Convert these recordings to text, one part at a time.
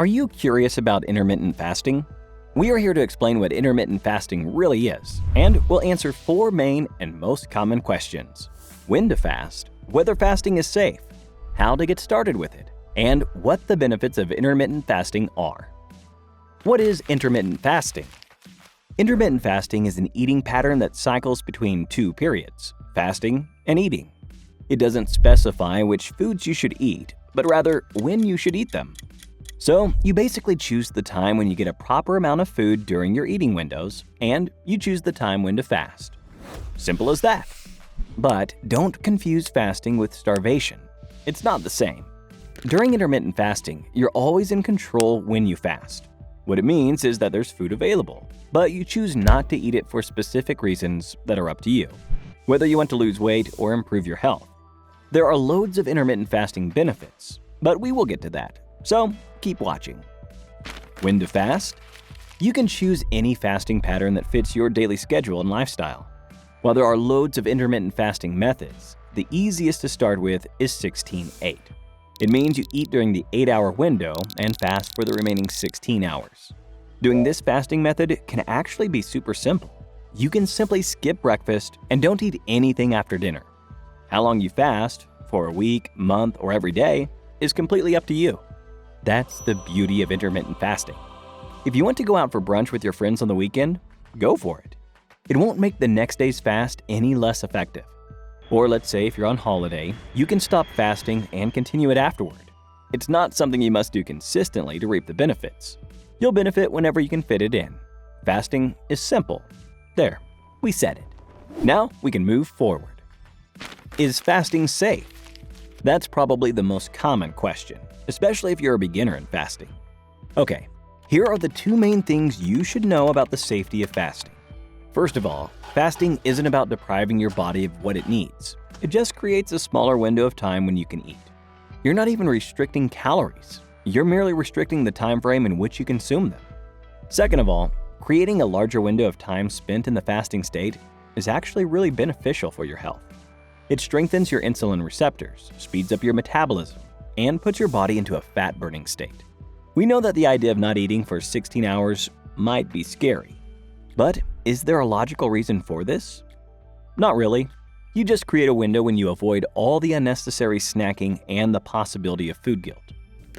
Are you curious about intermittent fasting? We are here to explain what intermittent fasting really is, and we'll answer 4 main and most common questions. When to fast, whether fasting is safe, how to get started with it, and what the benefits of intermittent fasting are. What is intermittent fasting? Intermittent fasting is an eating pattern that cycles between 2 periods, fasting and eating. It doesn't specify which foods you should eat, but rather when you should eat them. So, you basically choose the time when you get a proper amount of food during your eating windows, and you choose the time when to fast. Simple as that. But don't confuse fasting with starvation. It's not the same. During intermittent fasting, you're always in control when you fast. What it means is that there's food available, but you choose not to eat it for specific reasons that are up to you, whether you want to lose weight or improve your health. There are loads of intermittent fasting benefits, but we will get to that. So, keep watching. When to fast? You can choose any fasting pattern that fits your daily schedule and lifestyle. While there are loads of intermittent fasting methods, the easiest to start with is 16-8. It means you eat during the 8-hour window and fast for the remaining 16 hours. Doing this fasting method can actually be super simple. You can simply skip breakfast and don't eat anything after dinner. How long you fast, for a week, month, or every day, is completely up to you. That's the beauty of intermittent fasting. If you want to go out for brunch with your friends on the weekend, go for it. It won't make the next day's fast any less effective. Or let's say if you're on holiday, you can stop fasting and continue it afterward. It's not something you must do consistently to reap the benefits. You'll benefit whenever you can fit it in. Fasting is simple. There, we said it. Now we can move forward. Is fasting safe? That's probably the most common question, especially if you're a beginner in fasting. Okay, here are the 2 main things you should know about the safety of fasting. First of all, fasting isn't about depriving your body of what it needs. It just creates a smaller window of time when you can eat. You're not even restricting calories. You're merely restricting the time frame in which you consume them. Second of all, creating a larger window of time spent in the fasting state is actually really beneficial for your health. It strengthens your insulin receptors, speeds up your metabolism, and puts your body into a fat-burning state. We know that the idea of not eating for 16 hours might be scary. But is there a logical reason for this? Not really. You just create a window when you avoid all the unnecessary snacking and the possibility of food guilt.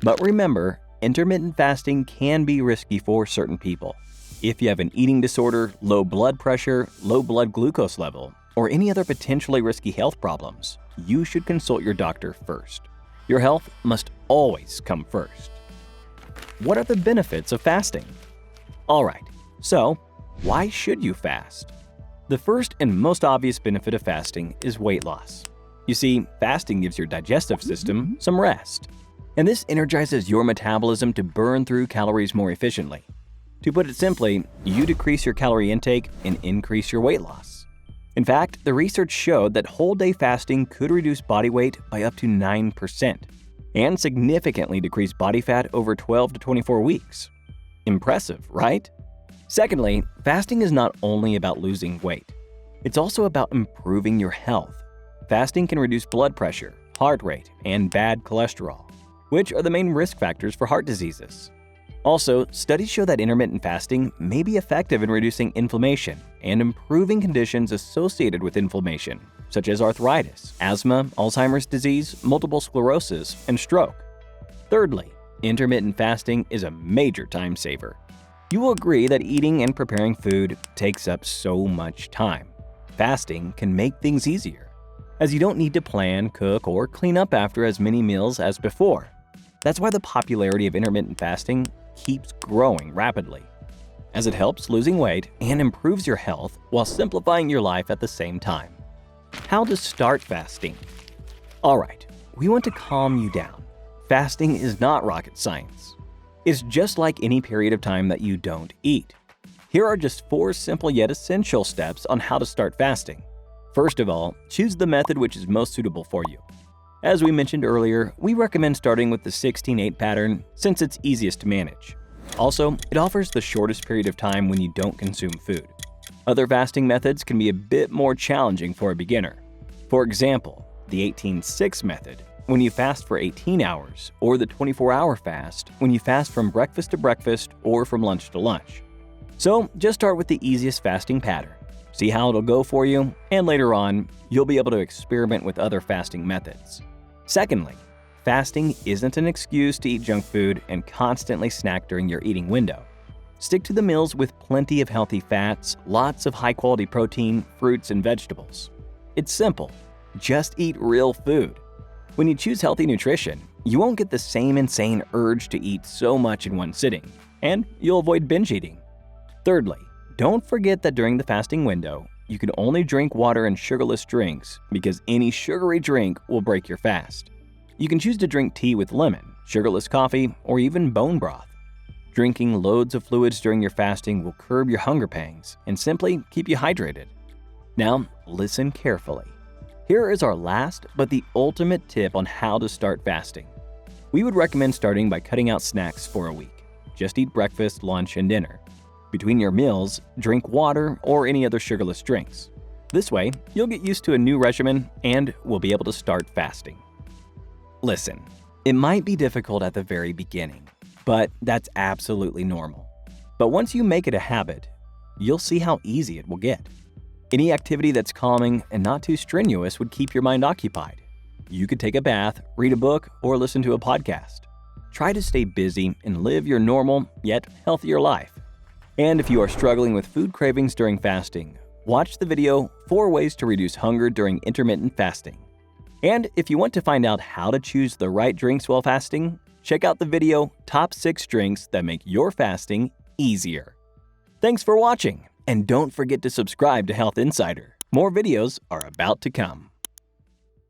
But remember, intermittent fasting can be risky for certain people. If you have an eating disorder, low blood pressure, low blood glucose level, or any other potentially risky health problems, you should consult your doctor first. Your health must always come first. What are the benefits of fasting? Alright, so why should you fast? The first and most obvious benefit of fasting is weight loss. You see, fasting gives your digestive system some rest, and this energizes your metabolism to burn through calories more efficiently. To put it simply, you decrease your calorie intake and increase your weight loss. In fact, the research showed that whole-day fasting could reduce body weight by up to 9% and significantly decrease body fat over 12 to 24 weeks. Impressive, right? Secondly, fasting is not only about losing weight. It's also about improving your health. Fasting can reduce blood pressure, heart rate, and bad cholesterol, which are the main risk factors for heart diseases. Also, studies show that intermittent fasting may be effective in reducing inflammation and improving conditions associated with inflammation, such as arthritis, asthma, Alzheimer's disease, multiple sclerosis, and stroke. Thirdly, intermittent fasting is a major time saver. You will agree that eating and preparing food takes up so much time. Fasting can make things easier, as you don't need to plan, cook, or clean up after as many meals as before. That's why the popularity of intermittent fasting keeps growing rapidly, as it helps losing weight and improves your health while simplifying your life at the same time. How to start fasting? Alright, we want to calm you down. Fasting is not rocket science. It's just like any period of time that you don't eat. Here are just 4 simple yet essential steps on how to start fasting. First of all, choose the method which is most suitable for you. As we mentioned earlier, we recommend starting with the 16-8 pattern since it's easiest to manage. Also, it offers the shortest period of time when you don't consume food. Other fasting methods can be a bit more challenging for a beginner. For example, the 18-6 method when you fast for 18 hours, or the 24-hour fast when you fast from breakfast to breakfast or from lunch to lunch. So just start with the easiest fasting pattern. See how it'll go for you, and later on, you'll be able to experiment with other fasting methods. Secondly, fasting isn't an excuse to eat junk food and constantly snack during your eating window. Stick to the meals with plenty of healthy fats, lots of high-quality protein, fruits, and vegetables. It's simple. Just eat real food. When you choose healthy nutrition, you won't get the same insane urge to eat so much in one sitting, and you'll avoid binge eating. Thirdly, don't forget that during the fasting window, you can only drink water and sugarless drinks because any sugary drink will break your fast. You can choose to drink tea with lemon, sugarless coffee, or even bone broth. Drinking loads of fluids during your fasting will curb your hunger pangs and simply keep you hydrated. Now, listen carefully. Here is our last but the ultimate tip on how to start fasting. We would recommend starting by cutting out snacks for a week. Just eat breakfast, lunch, and dinner. Between your meals, drink water or any other sugarless drinks. This way, you'll get used to a new regimen and will be able to start fasting. Listen, it might be difficult at the very beginning, but that's absolutely normal. But once you make it a habit, you'll see how easy it will get. Any activity that's calming and not too strenuous would keep your mind occupied. You could take a bath, read a book, or listen to a podcast. Try to stay busy and live your normal, yet healthier life. And if you are struggling with food cravings during fasting, watch the video 4 Ways to Reduce Hunger During Intermittent Fasting. And if you want to find out how to choose the right drinks while fasting, check out the video Top 6 Drinks That Make Your Fasting Easier. Thanks for watching, and don't forget to subscribe to Health Insider. More videos are about to come.